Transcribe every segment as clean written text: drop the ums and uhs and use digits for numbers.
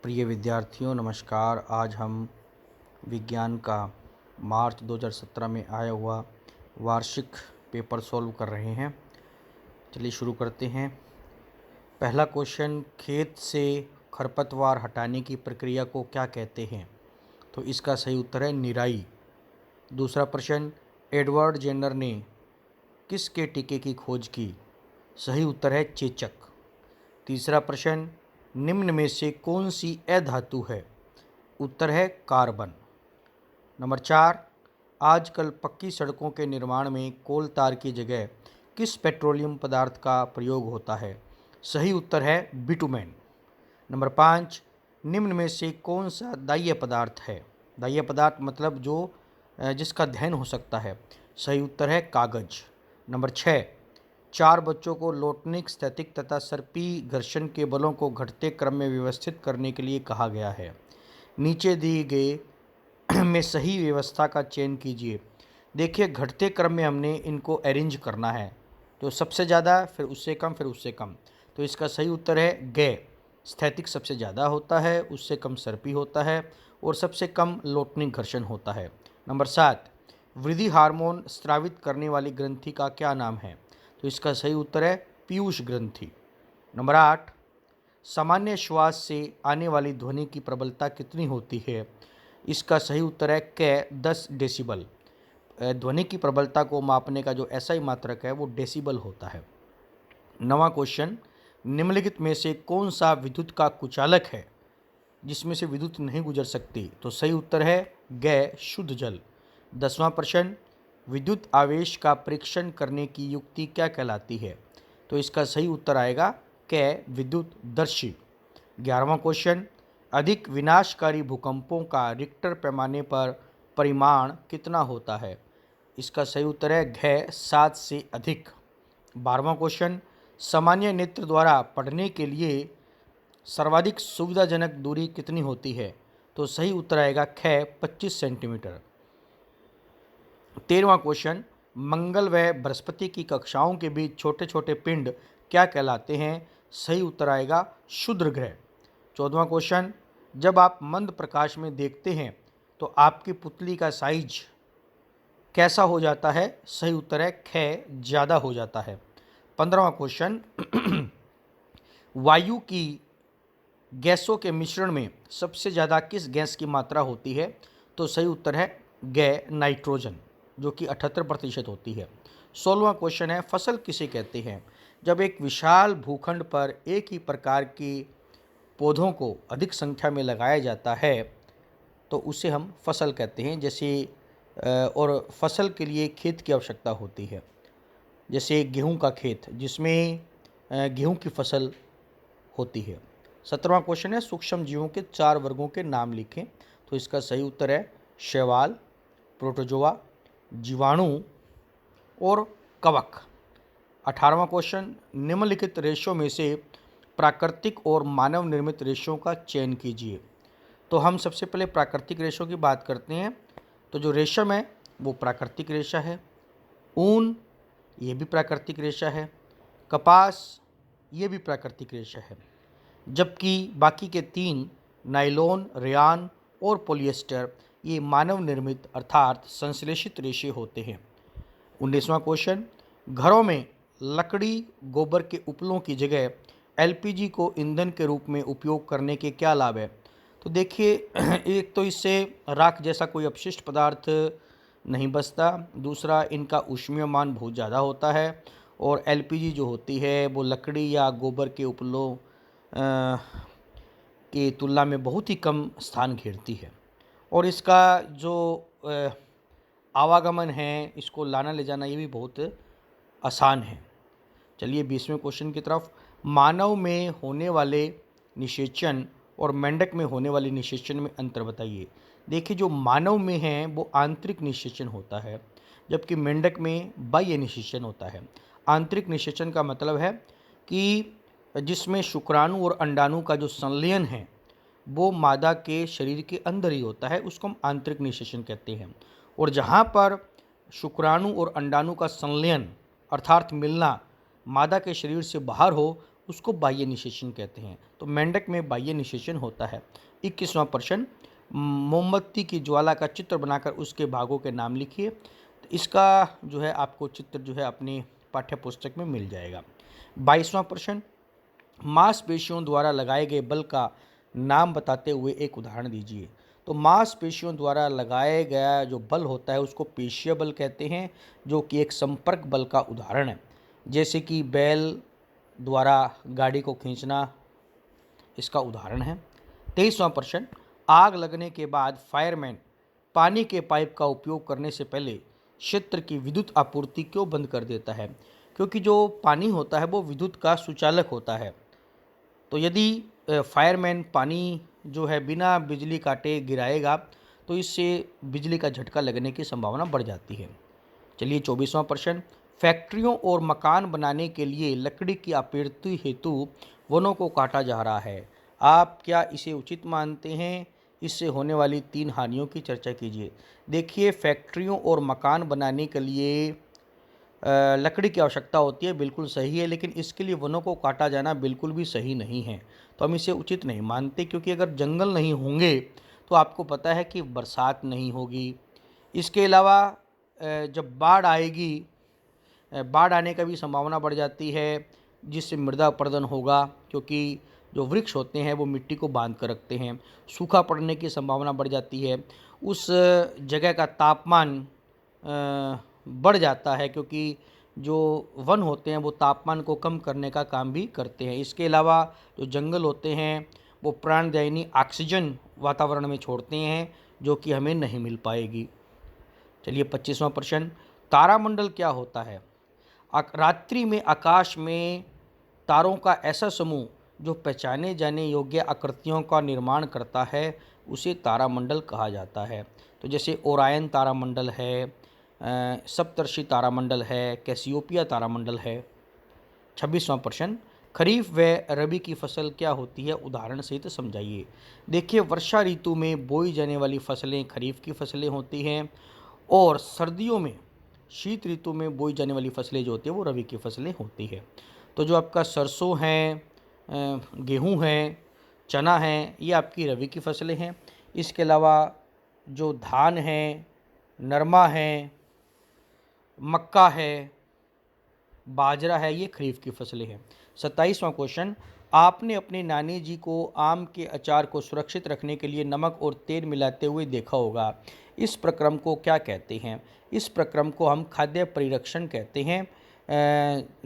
प्रिय विद्यार्थियों नमस्कार। आज हम विज्ञान का मार्च 2017 में आया हुआ वार्षिक पेपर सॉल्व कर रहे हैं। चलिए शुरू करते हैं। पहला क्वेश्चन, खेत से खरपतवार हटाने की प्रक्रिया को क्या कहते हैं? तो इसका सही उत्तर है निराई। दूसरा प्रश्न, एडवर्ड जेन्नर ने किसके टीके की खोज की? सही उत्तर है चेचक। तीसरा प्रश्न, निम्न में से कौन सी अधातु है? उत्तर है कार्बन। नंबर 4, आजकल पक्की सड़कों के निर्माण में कोल तार की जगह किस पेट्रोलियम पदार्थ का प्रयोग होता है? सही उत्तर है बिटुमेन। नंबर 5, निम्न में से कौन सा दाह्य पदार्थ है? दाह्य पदार्थ मतलब जो जिसका दहन हो सकता है। सही उत्तर है कागज। नंबर 6, 4 बच्चों को लोटनिक, स्थैतिक तथा सर्पी घर्षण के बलों को घटते क्रम में व्यवस्थित करने के लिए कहा गया है। नीचे दी गए में सही व्यवस्था का चयन कीजिए। देखिए, घटते क्रम में हमने इनको अरेंज करना है, तो सबसे ज़्यादा, फिर उससे कम, फिर उससे कम। तो इसका सही उत्तर है ग। स्थैतिक सबसे ज़्यादा होता है, उससे कम सर्पी होता है और सबसे कम लोटनिक घर्षण होता है। नंबर 7, वृद्धि हार्मोन स्रावित करने वाली ग्रंथि का क्या नाम है? तो इसका सही उत्तर है पीयूष ग्रंथि। नंबर 8, सामान्य श्वास से आने वाली ध्वनि की प्रबलता कितनी होती है? इसका सही उत्तर है क 10 डेसिबल। ध्वनि की प्रबलता को मापने का जो एसआई मात्रक है वो डेसिबल होता है। 9वां क्वेश्चन, निम्नलिखित में से कौन सा विद्युत का कुचालक है जिसमें से विद्युत नहीं गुजर सकती? तो सही उत्तर है ग शुद्ध जल। 10वां प्रश्न, विद्युत आवेश का परीक्षण करने की युक्ति क्या कहलाती है? तो इसका सही उत्तर आएगा क विद्युत दर्शी। 11वां क्वेश्चन, अधिक विनाशकारी भूकंपों का रिक्टर पैमाने पर परिमाण कितना होता है? इसका सही उत्तर है घ 7 से अधिक। 12वां क्वेश्चन, सामान्य नेत्र द्वारा पढ़ने के लिए सर्वाधिक सुविधाजनक दूरी कितनी होती है? तो सही उत्तर आएगा ख 25 सेंटीमीटर। 13वां क्वेश्चन, मंगल व बृहस्पति की कक्षाओं के बीच छोटे छोटे पिंड क्या कहलाते हैं? सही उत्तर आएगा क्षुद्र ग्रह। 14वां क्वेश्चन, जब आप मंद प्रकाश में देखते हैं तो आपकी पुतली का साइज कैसा हो जाता है? सही उत्तर है ख ज़्यादा हो जाता है। 15वां क्वेश्चन, वायु की गैसों के मिश्रण में सबसे ज़्यादा किस गैस की मात्रा होती है? तो सही उत्तर है ग नाइट्रोजन, जो कि 78% होती है। 16वां क्वेश्चन है, फसल किसे कहते हैं? जब एक विशाल भूखंड पर एक ही प्रकार की पौधों को अधिक संख्या में लगाया जाता है तो उसे हम फसल कहते हैं। जैसे और फसल के लिए खेत की आवश्यकता होती है, जैसे गेहूं का खेत जिसमें गेहूं की फसल होती है। 17वां क्वेश्चन है, सूक्ष्म जीवों के 4 वर्गों के नाम लिखें। तो इसका सही उत्तर है शैवाल, प्रोटोजोआ, जीवाणु और कवक। 18वां क्वेश्चन, निम्नलिखित रेशों में से प्राकृतिक और मानव निर्मित रेशों का चयन कीजिए। तो हम सबसे पहले प्राकृतिक रेशों की बात करते हैं। तो जो रेशम है वो प्राकृतिक रेशा है। ऊन, ये भी प्राकृतिक रेशा है। कपास, ये भी प्राकृतिक रेशा है। जबकि बाकी के 3, नायलॉन, रेयान और पॉलिएस्टर, ये मानव निर्मित अर्थात संश्लेषित रेशे होते हैं। 19वां क्वेश्चन, घरों में लकड़ी गोबर के उपलों की जगह एलपीजी को ईंधन के रूप में उपयोग करने के क्या लाभ है? तो देखिए, एक तो इससे राख जैसा कोई अपशिष्ट पदार्थ नहीं बचता, दूसरा इनका ऊष्मीय मान बहुत ज़्यादा होता है और एलपीजी जो होती है वो लकड़ी या गोबर के उपलों की तुलना में बहुत ही कम स्थान घेरती है और इसका जो आवागमन है, इसको लाना ले जाना, ये भी बहुत आसान है। चलिए 20वें क्वेश्चन की तरफ। मानव में होने वाले निषेचन और मेंढक में होने वाले निषेचन में अंतर बताइए। देखिए, जो मानव में है वो आंतरिक निषेचन होता है, जबकि मेंढक में बाह्य निषेचन होता है। आंतरिक निषेचन का मतलब है कि जिसमें शुक्राणु और अंडाणु का जो संलयन है वो मादा के शरीर के अंदर ही होता है, उसको हम आंतरिक निषेचन कहते हैं। और जहाँ पर शुक्राणु और अंडाणु का संलयन अर्थात मिलना मादा के शरीर से बाहर हो, उसको बाह्य निषेचन कहते हैं। तो मेंढक में बाह्य निषेचन होता है। 21वां प्रश्न, मोमबत्ती की ज्वाला का चित्र बनाकर उसके भागों के नाम लिखिए। तो इसका जो है आपको चित्र जो है अपनी पाठ्य पुस्तक में मिल जाएगा। 22वां प्रश्न, मांसपेशियों द्वारा लगाए गए बल का नाम बताते हुए एक उदाहरण दीजिए। तो मांसपेशियों द्वारा लगाया गया जो बल होता है उसको पेशीय बल कहते हैं, जो कि एक संपर्क बल का उदाहरण है। जैसे कि बैल द्वारा गाड़ी को खींचना इसका उदाहरण है। 23वां प्रश्न, आग लगने के बाद फायरमैन पानी के पाइप का उपयोग करने से पहले क्षेत्र की विद्युत आपूर्ति क्यों बंद कर देता है? क्योंकि जो पानी होता है वो विद्युत का सुचालक होता है। तो यदि फायरमैन पानी जो है बिना बिजली काटे गिराएगा तो इससे बिजली का झटका लगने की संभावना बढ़ जाती है। चलिए 24वां प्रश्न, फैक्ट्रियों और मकान बनाने के लिए लकड़ी की आपूर्ति हेतु वनों को काटा जा रहा है। आप क्या इसे उचित मानते हैं? इससे होने वाली 3 हानियों की चर्चा कीजिए। देखिए, फैक्ट्रियों और मकान बनाने के लिए लकड़ी की आवश्यकता होती है, बिल्कुल सही है, लेकिन इसके लिए वनों को काटा जाना बिल्कुल भी सही नहीं है। तो हम इसे उचित नहीं मानते, क्योंकि अगर जंगल नहीं होंगे तो आपको पता है कि बरसात नहीं होगी। इसके अलावा जब बाढ़ आएगी, बाढ़ आने का भी संभावना बढ़ जाती है, जिससे मृदा अपरदन होगा, क्योंकि जो वृक्ष होते हैं वो मिट्टी को बांध कर रखते हैं। सूखा पड़ने की संभावना बढ़ जाती है। उस जगह का तापमान बढ़ जाता है, क्योंकि जो वन होते हैं वो तापमान को कम करने का काम भी करते हैं। इसके अलावा जो जंगल होते हैं वो प्राणदायिनी ऑक्सीजन वातावरण में छोड़ते हैं, जो कि हमें नहीं मिल पाएगी। चलिए 25वां प्रश्न, तारामंडल क्या होता है? रात्रि में आकाश में तारों का ऐसा समूह जो पहचाने जाने योग्य आकृतियों का निर्माण करता है उसे तारामंडल कहा जाता है। तो जैसे ओरायन तारामंडल है, सप्तर्षि तारामंडल है, कैसियोपिया तारामंडल है। 26वां प्रश्न, खरीफ व रबी की फसल क्या होती है? उदाहरण सहित समझाइए। देखिए, वर्षा ऋतु में बोई जाने वाली फसलें खरीफ की फसलें होती हैं, और सर्दियों में शीत ऋतु में बोई जाने वाली फसलें जो होती है वो रबी की फसलें होती है। तो जो आपका सरसों है, गेहूं है, चना है, ये आपकी रबी की फसलें हैं। इसके अलावा जो धान है, नरमा है, मक्का है, बाजरा है, ये खरीफ की फसलें हैं। 27वां क्वेश्चन, आपने अपने नानी जी को आम के अचार को सुरक्षित रखने के लिए नमक और तेल मिलाते हुए देखा होगा। इस प्रक्रम को क्या कहते हैं? इस प्रक्रम को हम खाद्य परिरक्षण कहते हैं।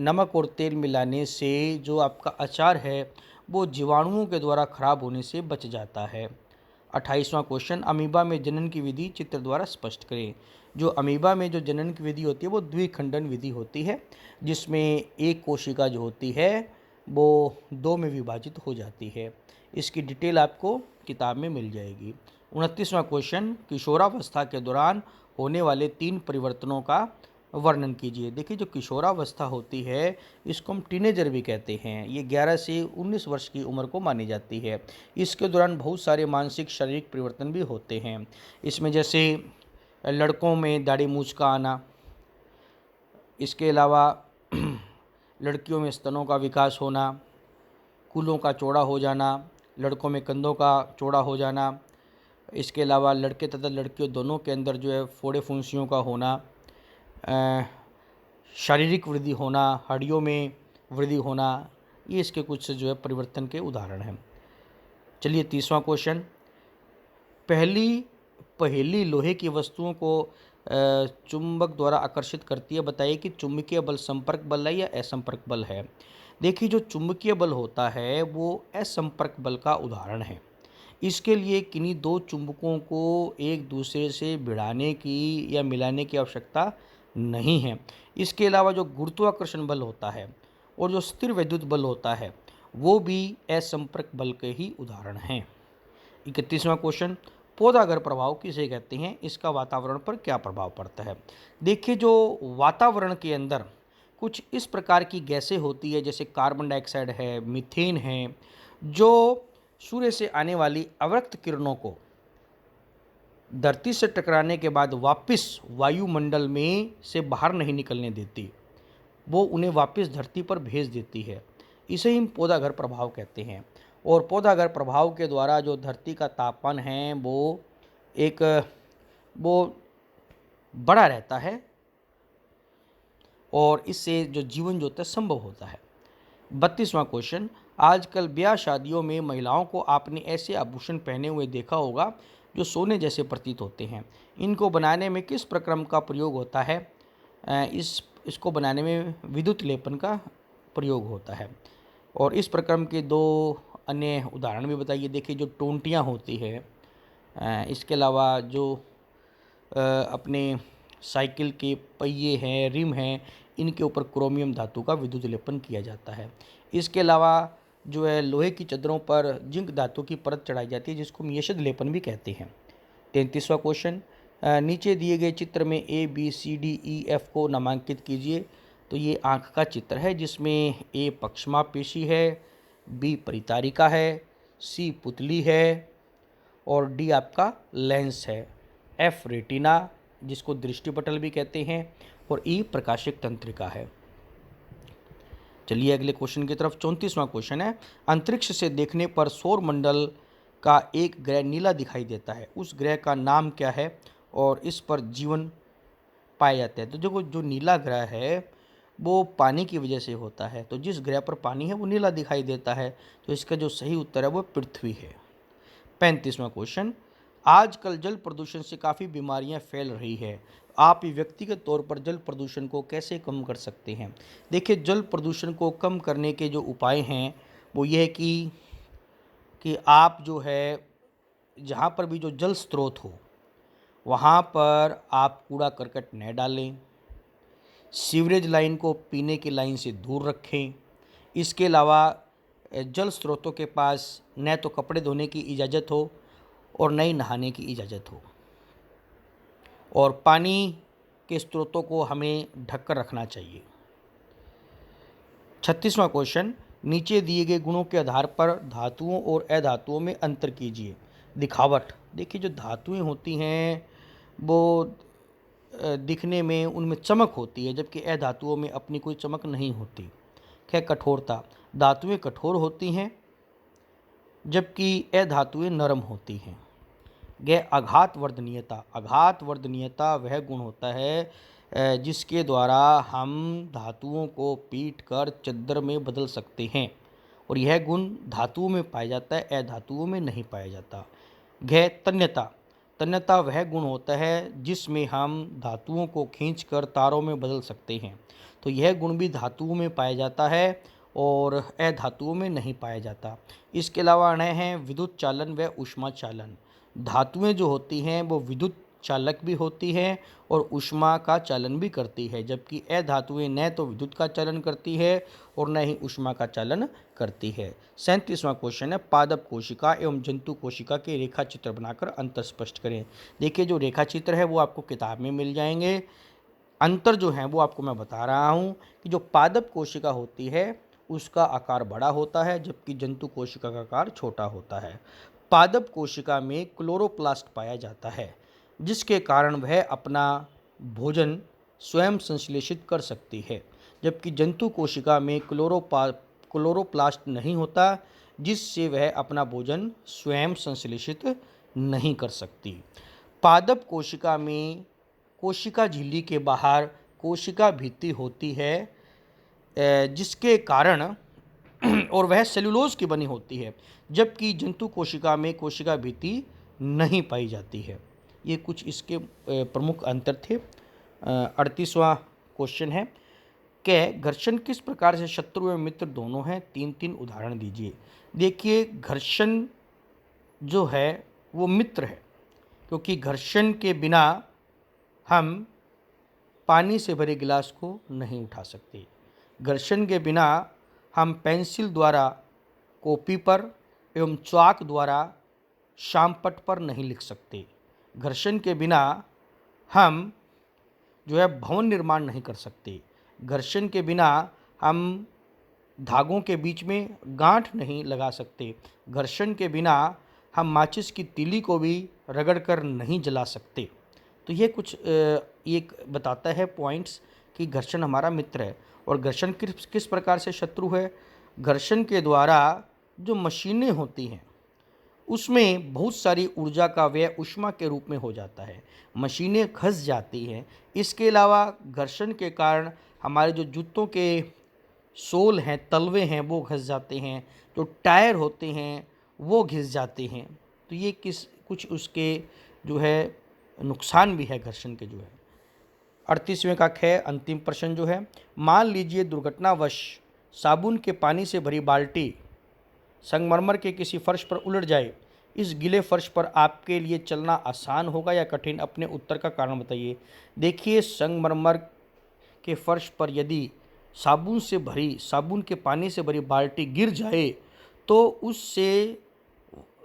नमक और तेल मिलाने से जो आपका अचार है वो जीवाणुओं के द्वारा खराब होने से बच जाता है। 28वां क्वेश्चन, अमीबा में जनन की विधि चित्र द्वारा स्पष्ट करें। जो अमीबा में जो जनन की विधि होती है वो द्विखंडन विधि होती है, जिसमें एक कोशिका जो होती है वो 2 में विभाजित हो जाती है। इसकी डिटेल आपको किताब में मिल जाएगी। 29वां क्वेश्चन, किशोरावस्था के दौरान होने वाले 3 परिवर्तनों का वर्णन कीजिए। देखिए, जो किशोरावस्था होती है इसको हम टीनेजर भी कहते हैं। ये 11 से 19 वर्ष की उम्र को मानी जाती है। इसके दौरान बहुत सारे मानसिक शारीरिक परिवर्तन भी होते हैं। इसमें जैसे लड़कों में दाढ़ी मूंछ का आना, इसके अलावा लड़कियों में स्तनों का विकास होना, कूलों का चौड़ा हो जाना, लड़कों में कंधों का चौड़ा हो जाना, इसके अलावा लड़के तथा लड़कियों दोनों के अंदर जो है फोड़े फुंसियों का होना, शारीरिक वृद्धि होना, हड्डियों में वृद्धि होना, ये इसके कुछ जो है परिवर्तन के उदाहरण हैं। चलिए 30वां क्वेश्चन, पहेली लोहे की वस्तुओं को चुंबक द्वारा आकर्षित करती है। बताइए कि चुंबकीय बल संपर्क बल है या असंपर्क बल है? देखिए, जो चुंबकीय बल होता है वो असंपर्क बल का उदाहरण है। इसके लिए किन्हीं 2 चुंबकों को एक दूसरे से भिड़ाने की या मिलाने की आवश्यकता नहीं है। इसके अलावा जो गुरुत्वाकर्षण बल होता है और जो स्थिर विद्युत बल होता है वो भी असंपर्क बल के ही उदाहरण हैं। 31वां क्वेश्चन, पौधागर प्रभाव किसे कहते हैं? इसका वातावरण पर क्या प्रभाव पड़ता है? देखिए, जो वातावरण के अंदर कुछ इस प्रकार की गैसें होती है, जैसे कार्बन डाइऑक्साइड है, मीथेन है, जो सूर्य से आने वाली अवरक्त किरणों को धरती से टकराने के बाद वापस वायुमंडल में से बाहर नहीं निकलने देती, वो उन्हें वापस धरती पर भेज देती है। इसे ही हम पौधाघर प्रभाव कहते हैं। और पौधाघर प्रभाव के द्वारा जो धरती का तापमान है वो बड़ा रहता है और इससे जो जीवन जो होता है संभव होता है। 32वां क्वेश्चन, आजकल ब्याह शादियों में महिलाओं को आपने ऐसे आभूषण पहने हुए देखा होगा जो सोने जैसे प्रतीत होते हैं। इनको बनाने में किस प्रक्रम का प्रयोग होता है? इसको बनाने में विद्युत लेपन का प्रयोग होता है। और इस प्रक्रम के दो अन्य उदाहरण भी बताइए। देखिए, जो टोंटियाँ होती है, इसके अलावा जो अपने साइकिल के पहिए हैं, रिम हैं, इनके ऊपर क्रोमियम धातु का विद्युत लेपन किया जाता है। इसके अलावा जो है लोहे की चद्दरों पर जिंक धातु की परत चढ़ाई जाती है, जिसको हम यशद लेपन भी कहते हैं। 33वां क्वेश्चन, नीचे दिए गए चित्र में A B C D E F को नामांकित कीजिए। तो ये आँख का चित्र है जिसमें ए पक्षमापेशी है, बी परितारिका है, सी पुतली है और डी आपका लेंस है, एफ रेटिना जिसको दृष्टिपटल भी कहते हैं और ई प्रकाशिक तंत्रिका है। चलिए अगले क्वेश्चन की तरफ। 34वां क्वेश्चन है, अंतरिक्ष से देखने पर सौर मंडल का एक ग्रह नीला दिखाई देता है, उस ग्रह का नाम क्या है और इस पर जीवन पाया जाता है? तो देखो, जो नीला ग्रह है वो पानी की वजह से होता है, तो जिस ग्रह पर पानी है वो नीला दिखाई देता है, तो इसका जो सही उत्तर है वो पृथ्वी है। 35वां क्वेश्चन, आजकल जल प्रदूषण से काफ़ी बीमारियां फैल रही है, आप व्यक्तिगत तौर पर जल प्रदूषण को कैसे कम कर सकते हैं? देखिए, जल प्रदूषण को कम करने के जो उपाय हैं वो ये है कि आप जो है जहाँ पर भी जो जल स्रोत हो वहाँ पर आप कूड़ा करकट न डालें, सीवरेज लाइन को पीने की लाइन से दूर रखें। इसके अलावा जल स्रोतों के पास न तो कपड़े धोने की इजाज़त हो और न ही नहाने की इजाज़त हो, और पानी के स्रोतों को हमें ढककर रखना चाहिए। 36वां क्वेश्चन, नीचे दिए गए गुणों के आधार पर धातुओं और अधातुओं में अंतर कीजिए। दिखावट, देखिए जो धातुएं होती हैं वो दिखने में उनमें चमक होती है, जबकि अधातुओं में अपनी कोई चमक नहीं होती। खैर, कठोरता, धातुएं कठोर होती हैं जबकि अधातुएं नरम होती हैं। आघात वर्धनीयता, आघात वर्धनीयता वह गुण होता है जिसके द्वारा हम धातुओं को पीट कर चद्दर में बदल सकते हैं, और यह गुण धातुओं में पाया जाता है, अधातुओं में नहीं पाया जाता। तन्यता, तन्यता वह गुण होता है जिसमें हम धातुओं को खींचकर तारों में बदल सकते हैं, तो यह गुण भी धातुओं में पाया जाता है और अधातुओं में नहीं पाया जाता। इसके अलावा अन्य हैं विद्युत चालन व ऊष्मा चालन। धातुएं जो होती हैं वो विद्युत चालक भी होती हैं और ऊष्मा का चालन भी करती है, जबकि अधातुएं न तो विद्युत का चालन करती है और न ही ऊष्मा का चालन करती है। 37वां क्वेश्चन है, पादप कोशिका एवं जंतु कोशिका के रेखा चित्र बनाकर अंतर स्पष्ट करें। देखिए, जो रेखा चित्र है वो आपको किताब में मिल जाएंगे। अंतर जो है वो आपको मैं बता रहा हूँ कि जो पादप कोशिका होती है उसका आकार बड़ा होता है, जबकि जंतु कोशिका का आकार छोटा होता है। पादप कोशिका में क्लोरोप्लास्ट पाया जाता है, जिसके कारण वह अपना भोजन स्वयं संश्लेषित कर सकती है, जबकि जंतु कोशिका में क्लोरोप्लास्ट नहीं होता, जिससे वह अपना भोजन स्वयं संश्लेषित नहीं कर सकती। पादप कोशिका में कोशिका झिल्ली के बाहर कोशिका भित्ति होती है, जिसके कारण और वह सेलुलोज की बनी होती है, जबकि जंतु कोशिका में कोशिका भित्ति नहीं पाई जाती है। ये कुछ इसके प्रमुख अंतर थे। 38वां क्वेश्चन है, घर्षण किस प्रकार से शत्रु एवं मित्र दोनों हैं? 3 उदाहरण दीजिए। देखिए, घर्षण जो है वो मित्र है, क्योंकि घर्षण के बिना हम पानी से भरे गिलास को नहीं उठा सकते। घर्षण के बिना हम पेंसिल द्वारा कॉपी पर एवं चाक द्वारा शामपट पर नहीं लिख सकते। घर्षण के बिना हम जो है भवन निर्माण नहीं कर सकते। घर्षण के बिना हम धागों के बीच में गांठ नहीं लगा सकते। घर्षण के बिना हम माचिस की तीली को भी रगड़कर नहीं जला सकते। तो ये कुछ एक बताता है पॉइंट्स कि घर्षण हमारा मित्र है। और घर्षण किस प्रकार से शत्रु है? घर्षण के द्वारा जो मशीनें होती हैं उसमें बहुत सारी ऊर्जा का व्यय ऊष्मा के रूप में हो जाता है, मशीनें घस जाती हैं। इसके अलावा घर्षण के कारण हमारे जो जूतों के सोल हैं, तलवे हैं, वो घस जाते हैं, जो टायर होते हैं वो घिस जाते हैं। तो ये कुछ उसके जो है नुकसान भी है घर्षण के जो है। 38वें का ख अंतिम प्रश्न जो है, मान लीजिए दुर्घटनावश साबुन के पानी से भरी बाल्टी संगमरमर के किसी फर्श पर उलट जाए। इस गीले फर्श पर आपके लिए चलना आसान होगा या कठिन? अपने उत्तर का कारण बताइए। देखिए, संगमरमर के फर्श पर यदि साबुन के पानी से भरी बाल्टी गिर जाए तो उससे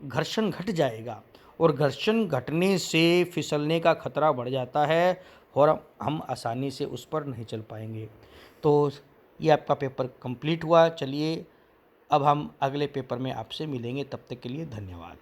घर्षण घट जाएगा और घर्षण घटने से फिसलने का खतरा बढ़ जाता है और हम आसानी से उस पर नहीं चल पाएंगे। तो ये आपका पेपर कंप्लीट हुआ। चलिए अब हम अगले पेपर में आपसे मिलेंगे, तब तक के लिए धन्यवाद।